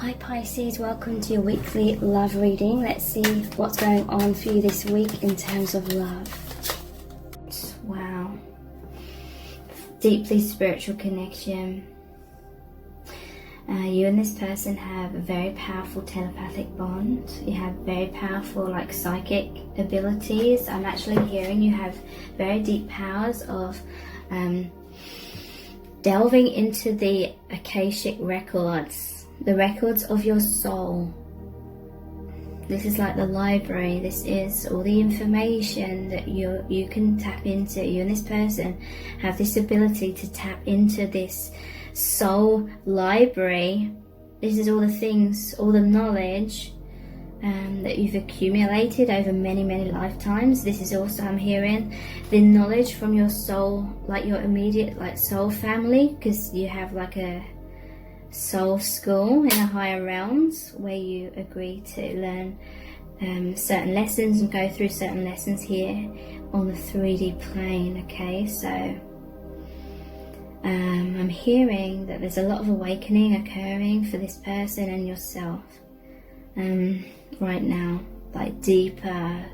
Hi Pisces, welcome to your weekly love reading. Let's see what's going on for you this week in terms of love. Wow. Deeply spiritual connection. You and this person have a very powerful telepathic bond. You have very powerful psychic abilities. I'm actually hearing you have very deep powers of delving into the Akashic records. The records of your soul. This is like the library. This is all the information that you can tap into. You and this person have this ability to tap into this soul library. This is all the things, all the knowledge that you've accumulated over many lifetimes. This is also, I'm hearing, the knowledge from your soul, like your immediate soul family, because you have a soul school in the higher realms where you agree to learn certain lessons and go through certain lessons here on the 3D plane. Okay, so I'm hearing that there's a lot of awakening occurring for this person and yourself right now. Deeper,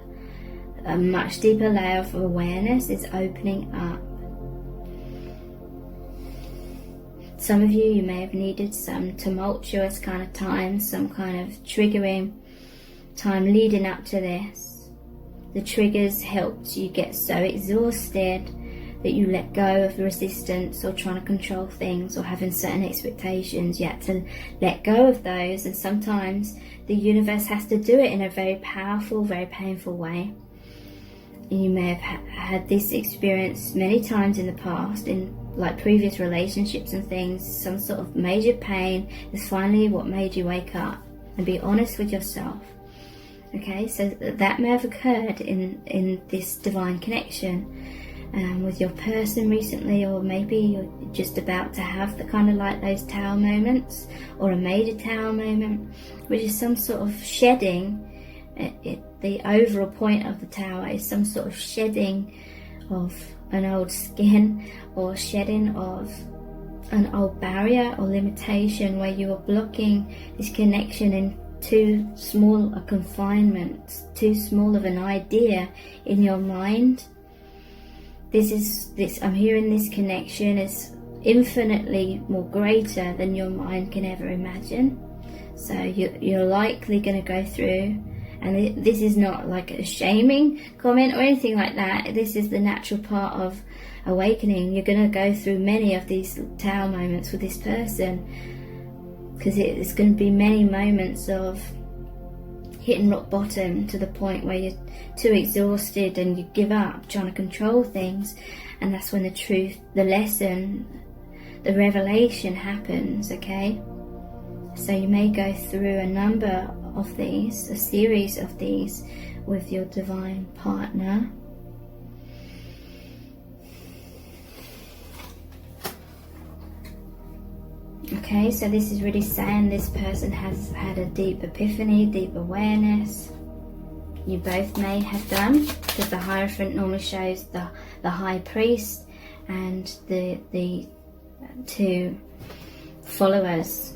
a much deeper layer of awareness is opening up. Some of you may have needed some tumultuous kind of time, some kind of triggering time leading up to this. The triggers helped you get so exhausted that you let go of the resistance or trying to control things or having certain expectations. You had to let go of those, and sometimes the universe has to do it in a very powerful, very painful way. And you may have had this experience many times in the past, in previous relationships and things. Some sort of major pain is finally what made you wake up and be honest with yourself. Okay, so that may have occurred in this divine connection with your person recently, or maybe you're just about to have the kind of those tower moments, or a major tower moment, which is some sort of shedding. The overall point of the tower is some sort of shedding of an old skin, or shedding of an old barrier or limitation where you are blocking this connection in too small a confinement, too small of an idea in your mind. I'm hearing this connection is infinitely more greater than your mind can ever imagine. So you're likely going to go through, and this is not a shaming comment or anything like that. This is the natural part of awakening. You're going to go through many of these tower moments with this person, because it's going to be many moments of hitting rock bottom to the point where you're too exhausted and you give up trying to control things. And that's when the truth, the lesson, the revelation happens. Okay, so you may go through a number of these, a series of these, with your divine partner. Okay, so this is really saying this person has had a deep epiphany, deep awareness. You both may have done, because the Hierophant normally shows the high priest and the two followers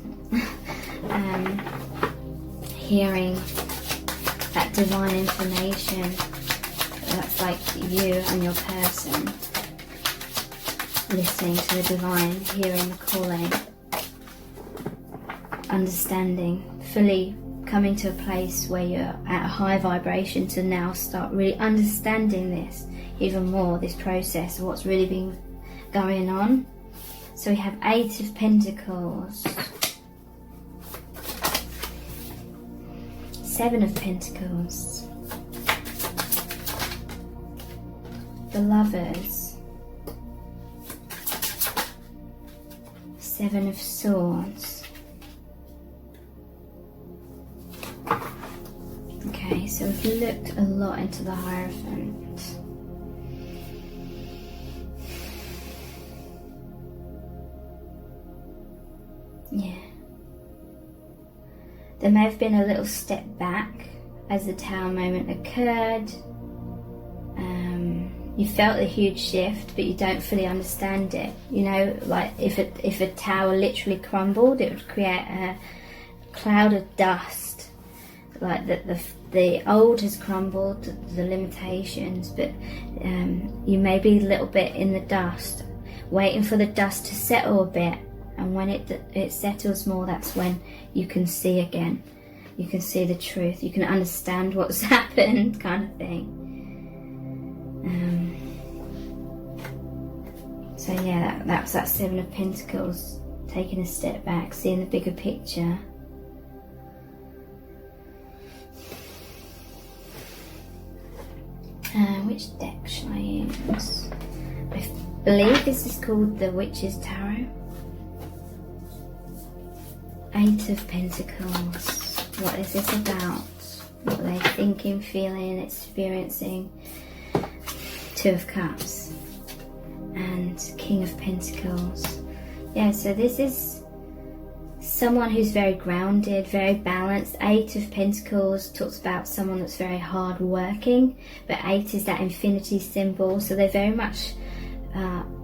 hearing that divine information. That's you and your person listening to the divine, hearing the calling, understanding, fully coming to a place where you're at a high vibration to now start really understanding this even more, this process of what's really been going on. So we have 8 of Pentacles, 7 of Pentacles, the Lovers, 7 of Swords. Okay, so if you looked a lot into the Hierophant, yeah, there may have been a little step back as the tower moment occurred. You felt a huge shift, but you don't fully understand it. You know, if a tower literally crumbled, it would create cloud of dust, like the old has crumbled, the limitations, but you may be a little bit in the dust, waiting for the dust to settle a bit, and when it settles more, that's when you can see again. You can see the truth, you can understand what's happened, kind of thing. So yeah, that's that Seven of Pentacles, taking a step back, seeing the bigger picture. Which deck shall I use? I believe this is called the Witch's Tarot. Eight of Pentacles. What is this about? What are they thinking, feeling, experiencing? Two of Cups and King of Pentacles. Yeah, so this is someone who's very grounded, very balanced. Eight of Pentacles talks about someone that's very hard working, but 8 is that infinity symbol, so they very much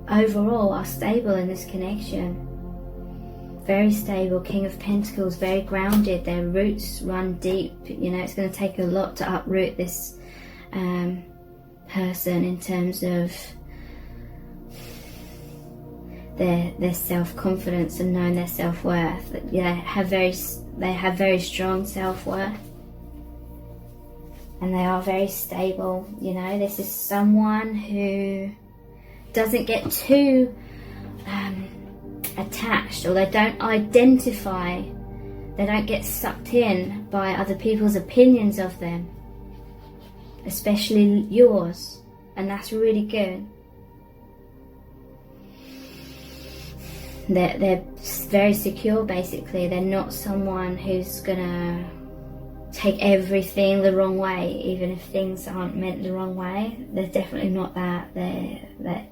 overall are stable in this connection. Very stable. King of Pentacles, very grounded, their roots run deep. You know, it's going to take a lot to uproot this person in terms of their self-confidence and knowing their self-worth. Yeah, they have very strong self-worth, and they are very stable. You know, this is someone who doesn't get too attached, or they don't identify, they don't get sucked in by other people's opinions of them, especially yours, and that's really good. They're very secure, basically. They're not someone who's gonna take everything the wrong way, even if things aren't meant the wrong way. They're definitely not that. They're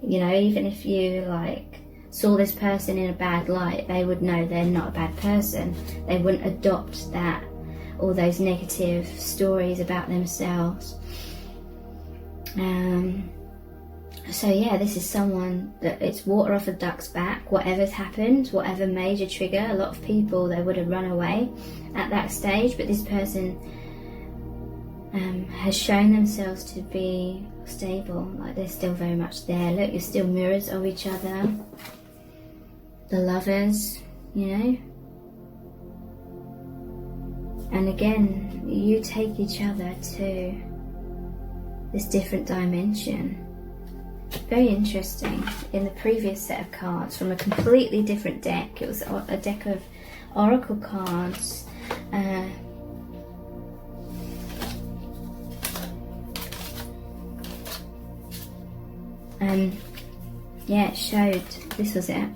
you know, even if you like saw this person in a bad light, they would know they're not a bad person. They wouldn't adopt that, all those negative stories about themselves. So yeah, this is someone that it's water off a duck's back. Whatever's happened, whatever major trigger, a lot of people, they would have run away at that stage, but this person has shown themselves to be stable. Like, they're still very much there. Look, you're still mirrors of each other. The Lovers, you know. And again, you take each other to this different dimension. Very interesting. In the previous set of cards from a completely different deck, it was a deck of oracle cards. Yeah, it showed, this was it.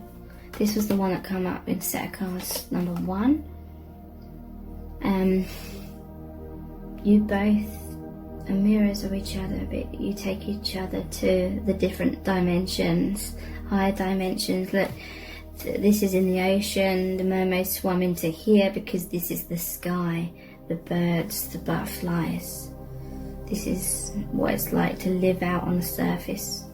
This was the one that came up in set of cards number 1. You both are mirrors of each other, but you take each other to the different dimensions, higher dimensions. Look, this is in the ocean. The mermaid swam into here because this is the sky, the birds, the butterflies. This is what it's like to live out on the surface.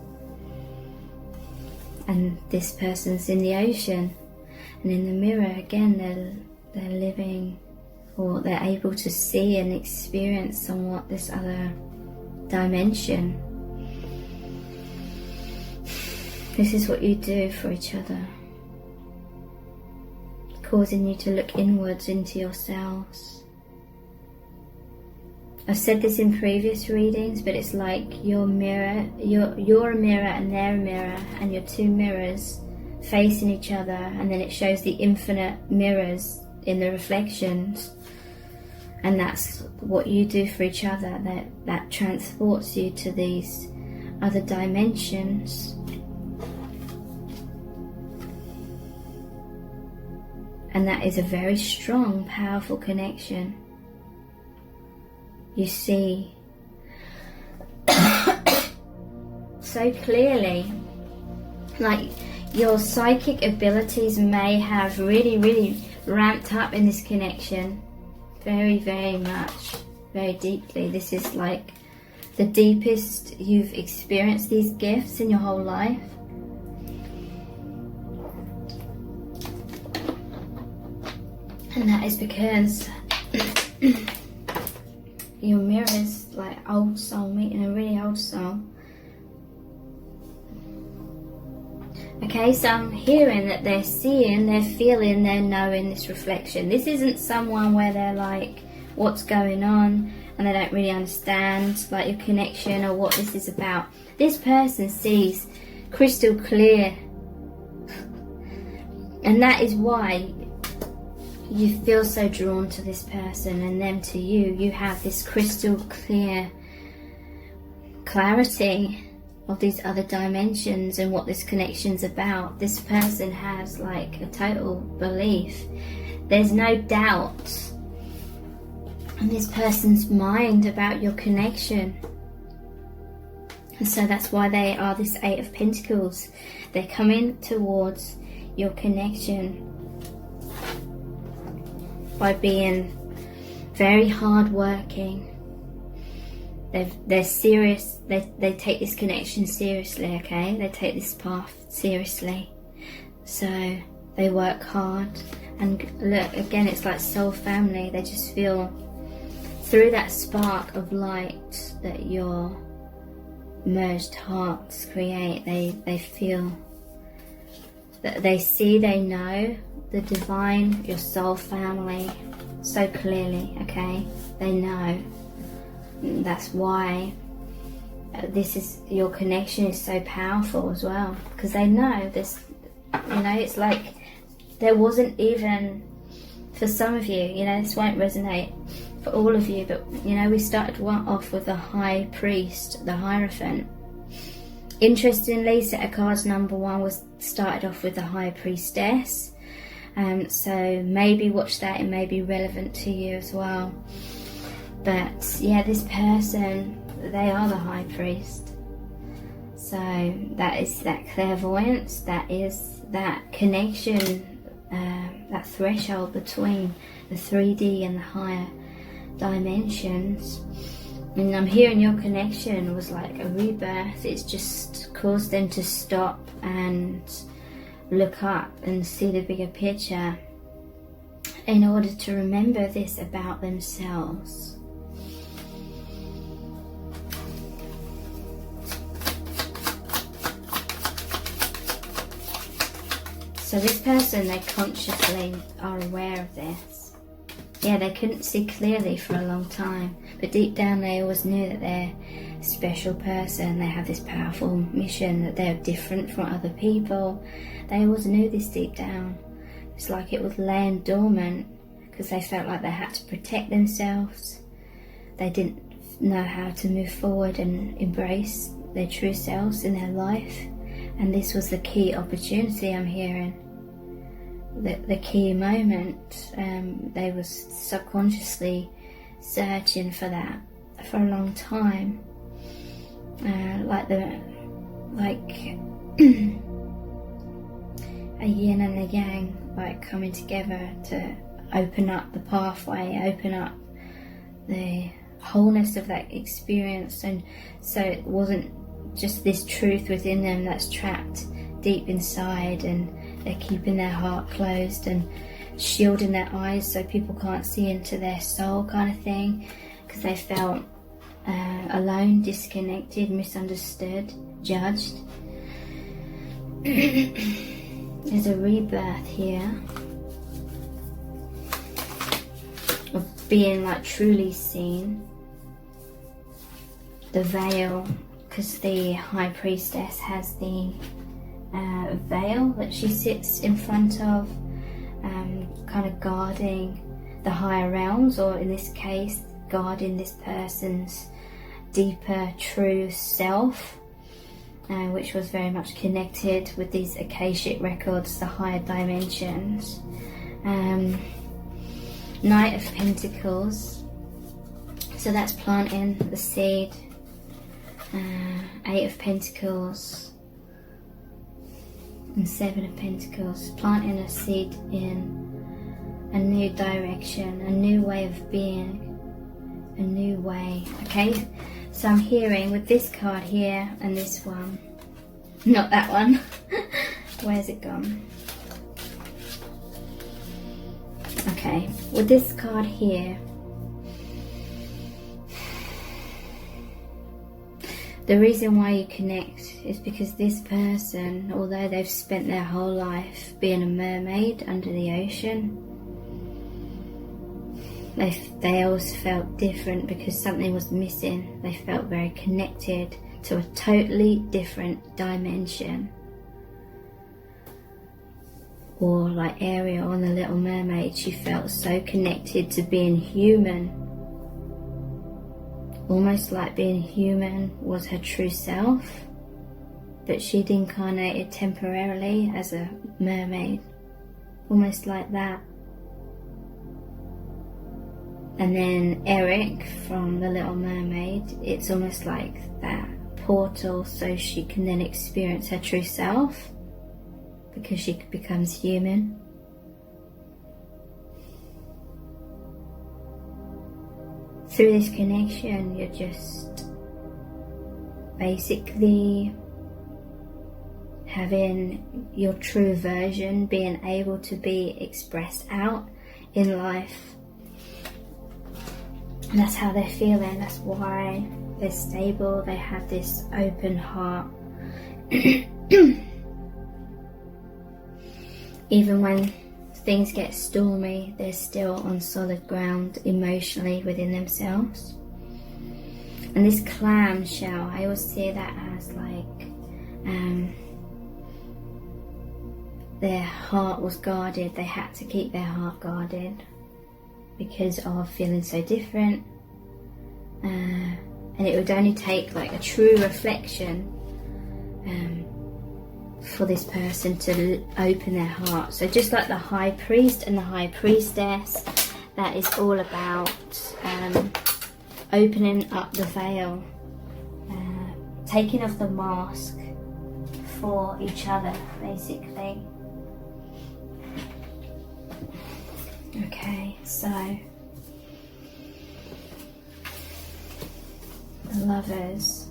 And this person's in the ocean, and in the mirror again, they're living, or they're able to see and experience somewhat this other dimension. This is what you do for each other, causing you to look inwards into yourselves. I've said this in previous readings, but it's like your mirror, you're a mirror and they're a mirror, and you're two mirrors facing each other, and then it shows the infinite mirrors in the reflections. And that's what you do for each other, that transports you to these other dimensions. And that is a very strong, powerful connection. You see so clearly, like your psychic abilities may have really, really ramped up in this connection. Very, very much, very deeply. This is like the deepest you've experienced these gifts in your whole life. And that is because your mirror is like old soul meeting a really old soul. Okay, so I'm hearing that they're seeing, they're feeling, they're knowing this reflection. This isn't someone where they're like, what's going on? And they don't really understand like your connection or what this is about. This person sees crystal clear. And that is why you feel so drawn to this person and them to you. You have this crystal clear clarity of these other dimensions and what this connection's about. This person has like a total belief. There's no doubt in this person's mind about your connection. And so that's why they are this Eight of Pentacles. They're coming towards your connection by being very hardworking. They're serious. They take this connection seriously, okay? They take this path seriously. So they work hard. And look, again, it's like soul family. They just feel through that spark of light that your merged hearts create. They feel that they see, they know the divine, your soul family so clearly, okay? They know. That's why this is, your connection is so powerful as well, because they know this. You know, it's like there wasn't even, for some of you, you know, this won't resonate for all of you, but you know, we started off with the High Priest, the Hierophant. Interestingly, set of cards number 1 was started off with the High Priestess. So maybe watch that, it may be relevant to you as well. But yeah, this person, they are the High Priest. So that is that clairvoyance, that is that connection, that threshold between the 3D and the higher dimensions. And I'm hearing your connection was like a rebirth. It's just caused them to stop and look up and see the bigger picture in order to remember this about themselves. So this person, they consciously are aware of this. Yeah, they couldn't see clearly for a long time, but deep down they always knew that they're a special person. They have this powerful mission, that they're different from other people. They always knew this deep down. It's like it was laying dormant because they felt like they had to protect themselves. They didn't know how to move forward and embrace their true selves in their life. And this was the key opportunity, I'm hearing. The key moment. They was subconsciously searching for that for a long time. Like a yin and a yang, like coming together to open up the pathway, open up the wholeness of that experience. And so it wasn't just this truth within them that's trapped deep inside, and they're keeping their heart closed and shielding their eyes so people can't see into their soul, kind of thing, because they felt alone, disconnected, misunderstood, judged. There's a rebirth here of being like truly seen. The veil, because the High Priestess has the veil that she sits in front of, kind of guarding the higher realms, or in this case guarding this person's deeper true self, which was very much connected with these Akashic records, the higher dimensions. Knight of Pentacles, so that's planting the seed. 8 of Pentacles and 7 of Pentacles, planting a seed in a new direction, a new way of being, a new way. Okay, so I'm hearing with this card here and this one, not that one. Where's it gone? Okay, with this card here, the reason why you connect is because this person, although they've spent their whole life being a mermaid under the ocean, they always felt different because something was missing. They felt very connected to a totally different dimension. Or like Ariel in The Little Mermaid, she felt so connected to being human. Almost like being human was her true self, but she'd incarnated temporarily as a mermaid. Almost like that. And then Eric from The Little Mermaid, it's almost like that portal so she can then experience her true self, because she becomes human. Through this connection, you're just basically having your true version being able to be expressed out in life. And that's how they're feeling. That's why they're stable. They have this open heart. Even when things get stormy, they're still on solid ground emotionally within themselves. And this clamshell, I always see that as like their heart was guarded. They had to keep their heart guarded because of feeling so different. And it would only take like a true reflection for this person to open their heart. So just like the High Priest and the High Priestess, that is all about opening up the veil, taking off the mask for each other, basically. Okay, so the Lovers.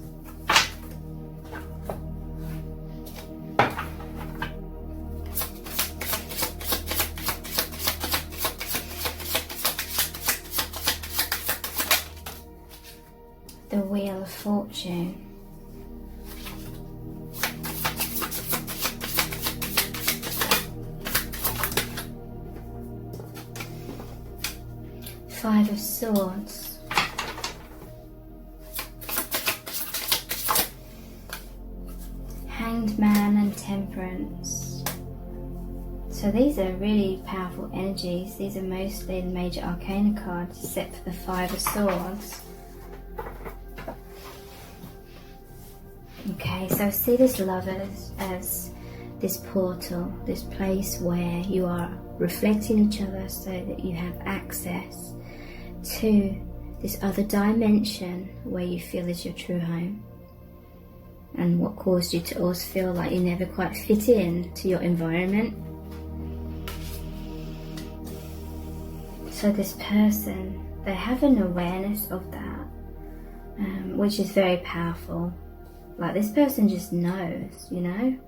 The Wheel of Fortune. Five of Swords. Hanged Man and Temperance. So these are really powerful energies. These are mostly the major arcana cards, except for the Five of Swords. Okay, so see this Lovers as this portal, this place where you are reflecting each other so that you have access to this other dimension where you feel is your true home, and what caused you to always feel like you never quite fit in to your environment. So this person, they have an awareness of that, which is very powerful. Like this person just knows, you know,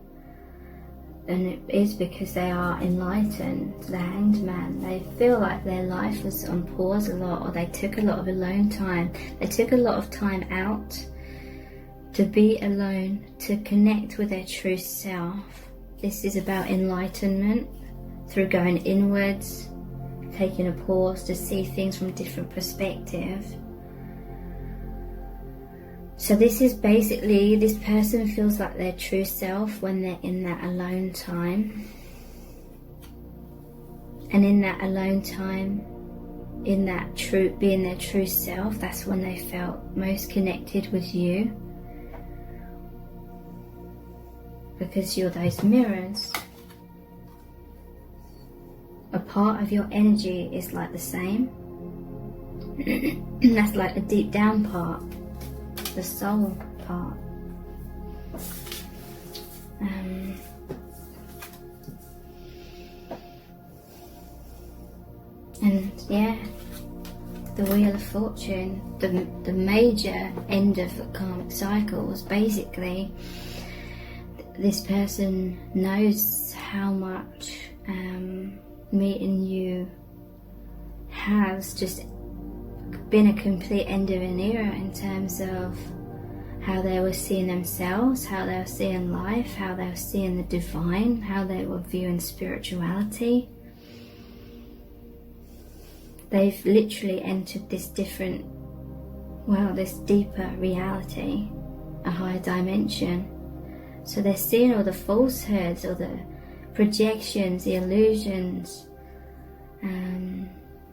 and it is because they are enlightened. The Hanged Man, they feel like their life was on pause a lot, or they took a lot of alone time. They took a lot of time out to be alone, to connect with their true self. This is about enlightenment through going inwards, taking a pause to see things from a different perspective. So this is basically, this person feels like their true self when they're in that alone time. And in that alone time, in that true, being their true self, that's when they felt most connected with you. Because you're those mirrors. A part of your energy is like the same. And that's like the deep down part, the soul part. And yeah, the Wheel of Fortune, the major end of the karmic cycle was basically this person knows how much meeting you has just been a complete end of an era in terms of how they were seeing themselves, how they were seeing life, how they were seeing the divine, how they were viewing spirituality. They've literally entered this different, well, this deeper reality, a higher dimension. So they're seeing all the falsehoods, all the projections, the illusions,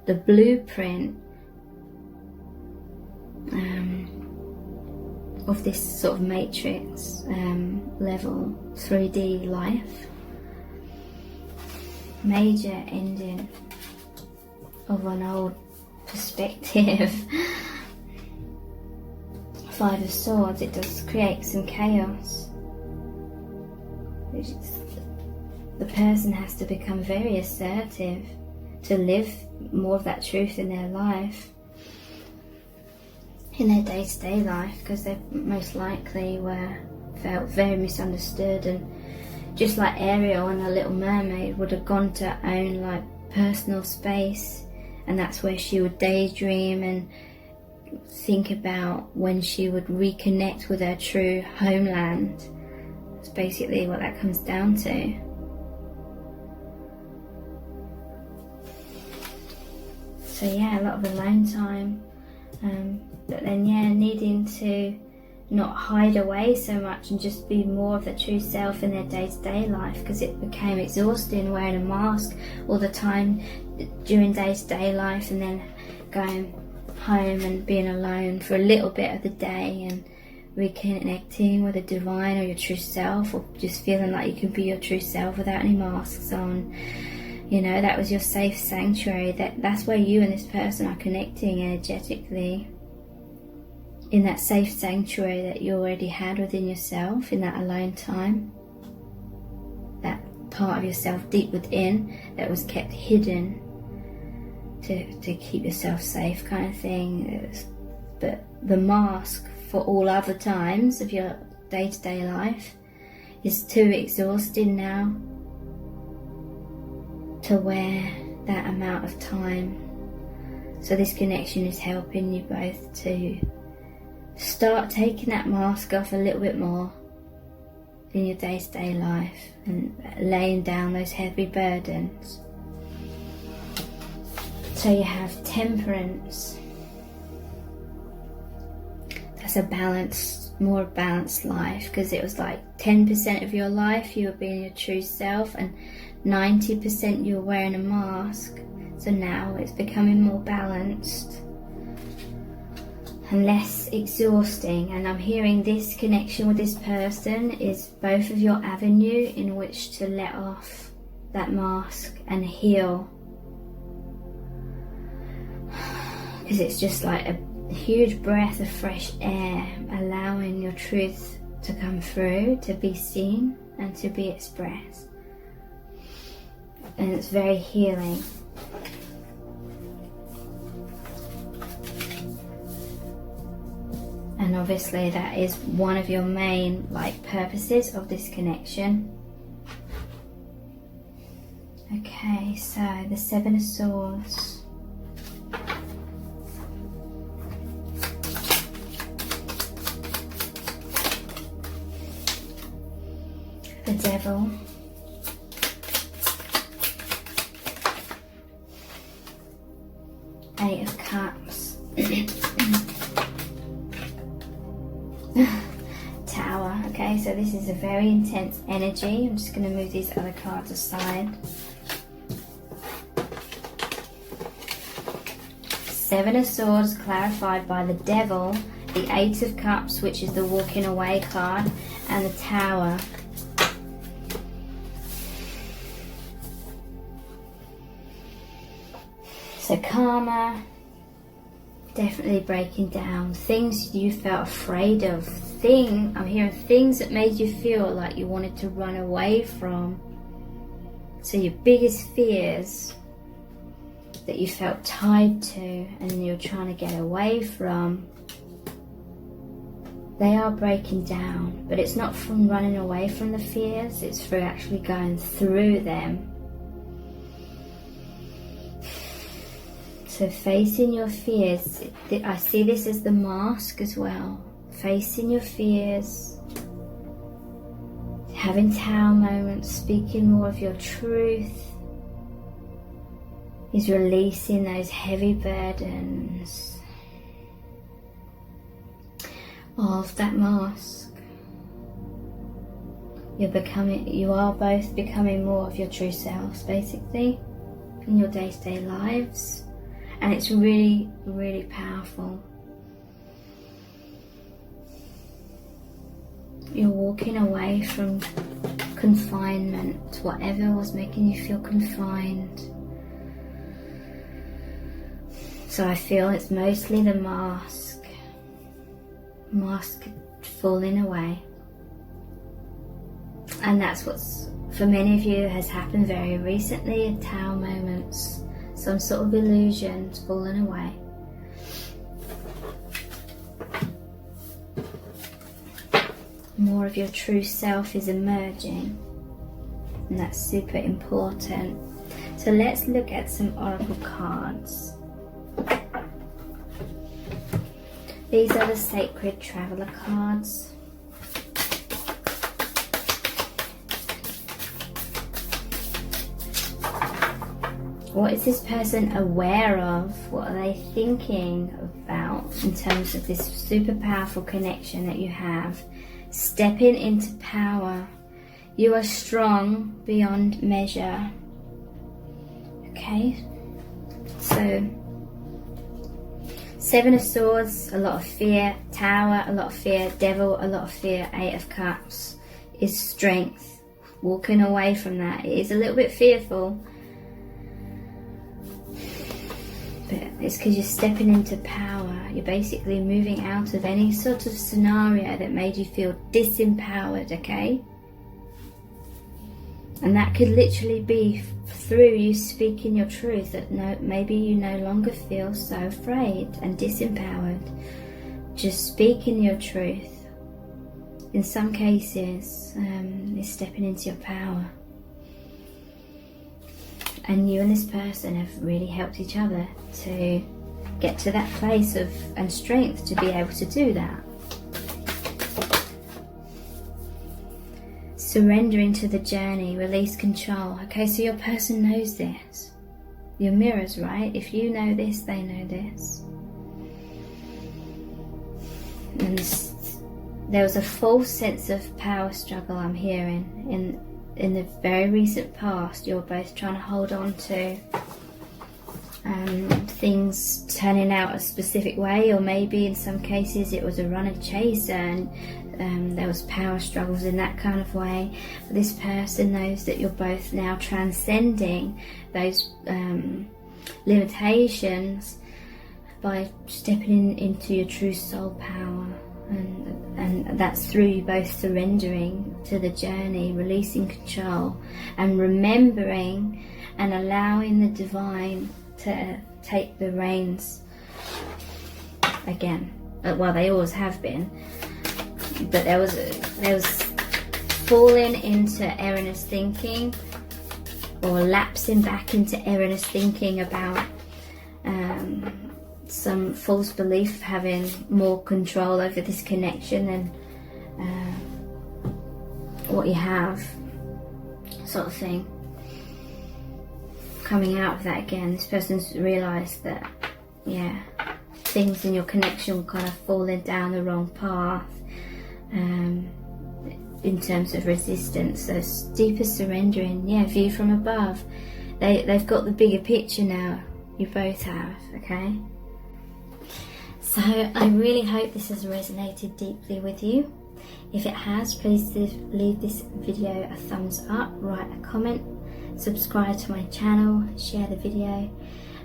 the blueprint of this sort of matrix level 3D life. Major ending of an old perspective. Five of Swords, it does create some chaos. The person has to become very assertive to live more of that truth in their life, in their day-to-day life, because they most likely felt very misunderstood, and just like Ariel and the Little Mermaid would have gone to her own like personal space, and that's where she would daydream and think about when she would reconnect with her true homeland. That's basically what that comes down to. So yeah, a lot of alone time, but then yeah, needing to not hide away so much and just be more of the true self in their day-to-day life, because it became exhausting wearing a mask all the time during day-to-day life, and then going home and being alone for a little bit of the day and reconnecting with the divine or your true self, or just feeling like you can be your true self without any masks on. You know, that was your safe sanctuary. That's where you and this person are connecting energetically, in that safe sanctuary that you already had within yourself, in that alone time. That part of yourself deep within that was kept hidden to keep yourself safe, kind of thing. But the mask for all other times of your day-to-day life is too exhausting now to wear that amount of time. So this connection is helping you both to start taking that mask off a little bit more in your day-to-day life and laying down those heavy burdens. So you have Temperance. That's a balanced, more balanced life, because it was like 10% of your life you were being your true self and 90% you were wearing a mask. So now it's becoming more balanced and less exhausting. And I'm hearing this connection with this person is both of your avenue in which to let off that mask and heal. Because it's just like a huge breath of fresh air, allowing your truth to come through, to be seen and to be expressed. And it's very healing. And obviously that is one of your main purposes of this connection. Okay, so the Seven of Swords. The Devil. Eight of Cups. Tower. Okay, so this is a very intense energy. I'm just going to move these other cards aside. Seven of Swords clarified by the Devil, the Eight of Cups, which is the walking away card, and the Tower. So karma, definitely breaking down things you felt afraid of. I'm hearing things that made you feel like you wanted to run away from. So your biggest fears that you felt tied to and you're trying to get away from, they are breaking down. But it's not from running away from the fears, it's through actually going through them. So So facing your fears, I see this as the mask as well. Facing your fears, having tower moments, speaking more of your truth, is releasing those heavy burdens of that mask. You are both becoming more of your true selves, basically, in your day-to-day lives, and it's really, really powerful. You're walking away from confinement, whatever was making you feel confined. So I feel it's mostly the mask falling away. And that's what's, for many of you, has happened very recently, at Tower moments. Some sort of illusions falling away. More of your true self is emerging, and that's super important. So let's look at some oracle cards. These are the Sacred Traveler cards. What is this person aware of? What are they thinking about in terms of this super powerful connection that you have? Stepping into power. You are strong beyond measure. Okay, so Seven of Swords, a lot of fear. Tower, a lot of fear. Devil, a lot of fear. Eight of Cups is strength. Walking away from that. It is a little bit fearful, but it's because you're stepping into power. You're basically moving out of any sort of scenario that made you feel disempowered, okay? And that could literally be through you speaking your truth, that maybe you no longer feel so afraid and disempowered. Just speaking your truth, in some cases, is stepping into your power. And you and this person have really helped each other to get to that place of and strength to be able to do that. Surrendering to the journey, release control. Okay, so your person knows this. Your mirrors, right? If you know this, they know this. And there was a false sense of power struggle I'm hearing in the very recent past. You're both trying to hold on to things turning out a specific way, or maybe in some cases it was a run and chase, and there was power struggles in that kind of way. But this person knows that you're both now transcending those limitations by stepping into your true soul power. And that's through you both surrendering to the journey, releasing control, and remembering and allowing the divine to take the reins again. Well, they always have been, but there was falling into erroneous thinking, or lapsing back into erroneous thinking about some false belief having more control over this connection than what you have, sort of thing. Coming out of that again, this person's realised that, yeah, things in your connection were kind of falling down the wrong path in terms of resistance. So deeper surrendering, yeah, view from above. They've got the bigger picture now. You both have, okay? So I really hope this has resonated deeply with you. If it has, please leave this video a thumbs up, write a comment, subscribe to my channel, share the video,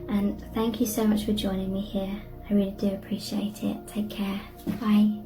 and thank you so much for joining me here. I really do appreciate it. Take care. Bye.